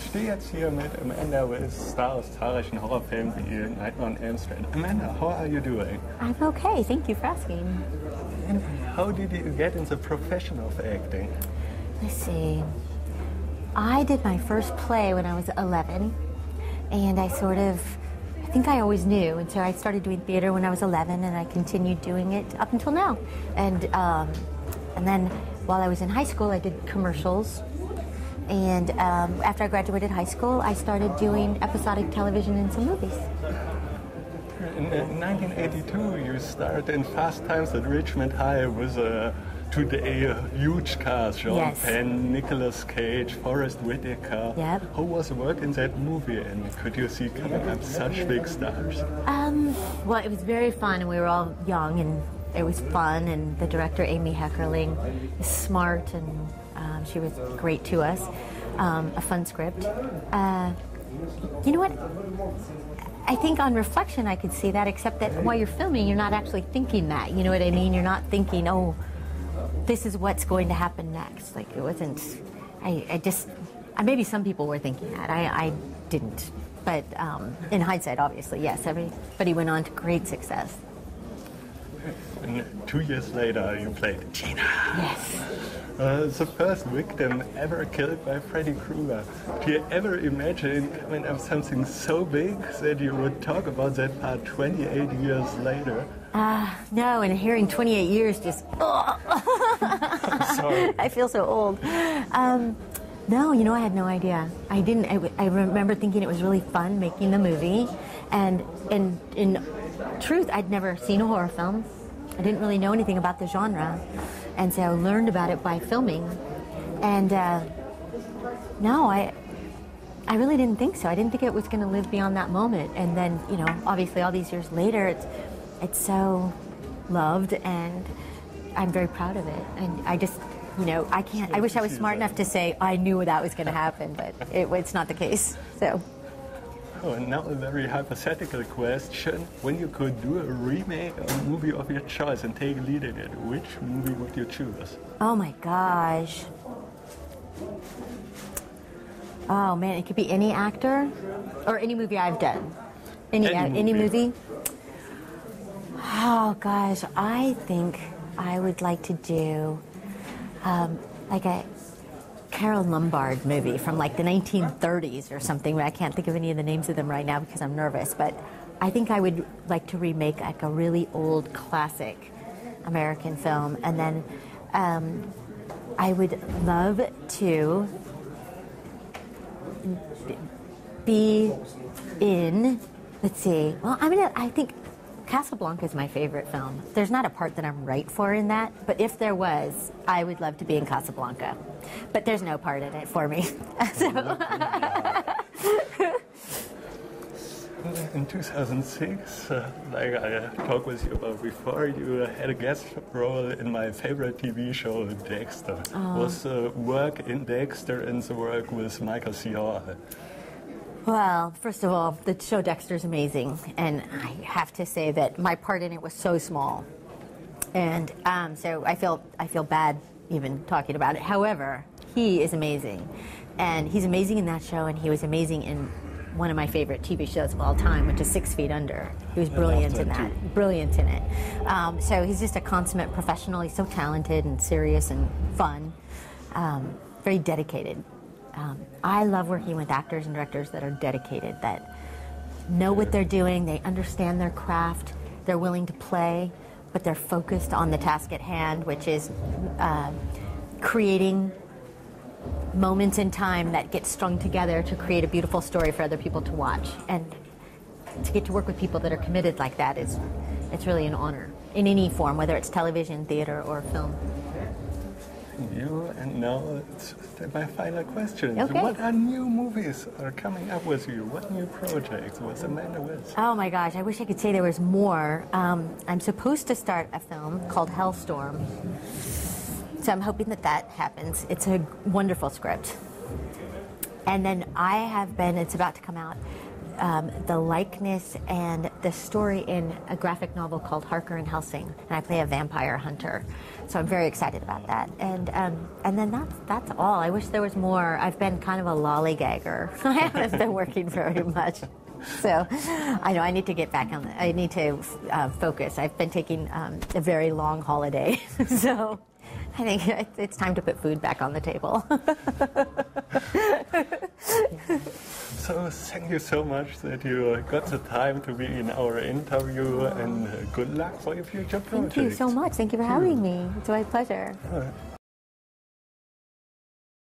Ich stehe jetzt hier mit Amanda Wyss, Star aus zahlreichen Horrorfilmen wie Nightmare on Elm Street. Amanda, how are you doing? I'm okay, thank you for asking. And how did you get into the profession of acting? Let's see. I did my first play when I was 11, and I think I always knew, and so I started doing theater when I was 11, and I continued doing it up until now. And then while I was in high school, I did commercials. And after I graduated high school, I started doing episodic television and some movies. In 1982, you starred in Fast Times at Richmond High with today a huge cast: Sean Penn, Nicolas Cage, Forrest Whitaker. Yep. How was the work in that movie, and could you see coming up such big stars? Well, it was very fun, and we were all young, and it was fun. And the director, Amy Heckerling, is smart, and she was great to us. A fun script. You know what? I think on reflection I could see that, except that while you're filming, you're not actually thinking that. You know what I mean? You're not thinking, oh, this is what's going to happen next. Like, it wasn't, maybe some people were thinking that. I didn't. But in hindsight, obviously, yes, everybody went on to great success. And 2 years later, you played Gina. Yes. The first victim ever killed by Freddy Krueger. Do you ever imagine coming up something so big that you would talk about that part 28 years later? No, and hearing 28 years just, Sorry. I feel so old. No, I had no idea. I didn't. I remember thinking it was really fun making the movie, and in truth, I'd never seen a horror film. I didn't really know anything about the genre, and so I learned about it by filming. And no, I really didn't think so. I didn't think it was going to live beyond that moment. And then, obviously, all these years later, it's so loved, and I'm very proud of it. And I just, I can't. I wish I was smart enough to say I knew that was going to happen, but it's not the case. So. Oh, and now a very hypothetical question. When you could do a remake of a movie of your choice and take a lead in it, which movie would you choose? Oh my gosh. Oh man, it could be any actor or any movie I've done. Any movie? Oh gosh, I think I would like to do like a Carol Lombard movie from like the 1930s or something. I can't think of any of the names of them right now because I'm nervous, but I think I would like to remake like a really old classic American film, and then I would love to be in, let's see, well, I think Casablanca is my favorite film. There's not a part that I'm right for in that, but if there was, I would love to be in Casablanca. But there's no part in it for me. In 2006, like I talked with you about before, you had a guest role in my favorite TV show, Dexter. Was the work in Dexter and the work with Michael C. Hall? Well, first of all, the show Dexter is amazing, and I have to say that my part in it was so small, and so I feel bad even talking about it. However, he is amazing, and he's amazing in that show, and he was amazing in one of my favorite TV shows of all time, which is 6 Feet Under. He was brilliant in that, brilliant in it. So he's just a consummate professional. He's so talented and serious and fun, very dedicated. I love working with actors and directors that are dedicated, that know what they're doing, they understand their craft, they're willing to play, but they're focused on the task at hand, which is creating moments in time that get strung together to create a beautiful story for other people to watch. And to get to work with people that are committed like that it's really an honor in any form, whether it's television, theater, or film. And now it's my final question. Okay. What are new movies are coming up with you? What new projects with Amanda Wyss? Oh my gosh, I wish I could say there was more. I'm supposed to start a film called Hellstorm. So I'm hoping that happens. It's a wonderful script. And then it's about to come out, the likeness and the story in a graphic novel called Harker and Helsing, and I play a vampire hunter. So I'm very excited about that. And then that's all. I wish there was more. I've been kind of a lollygagger. I haven't been working very much. So I know I need to get back on. I need to focus. I've been taking a very long holiday. So I think it's time to put food back on the table. So thank you so much that you got the time to be in our interview, and good luck for your future projects. Thank you so much. Thank you for having me. It's my pleasure.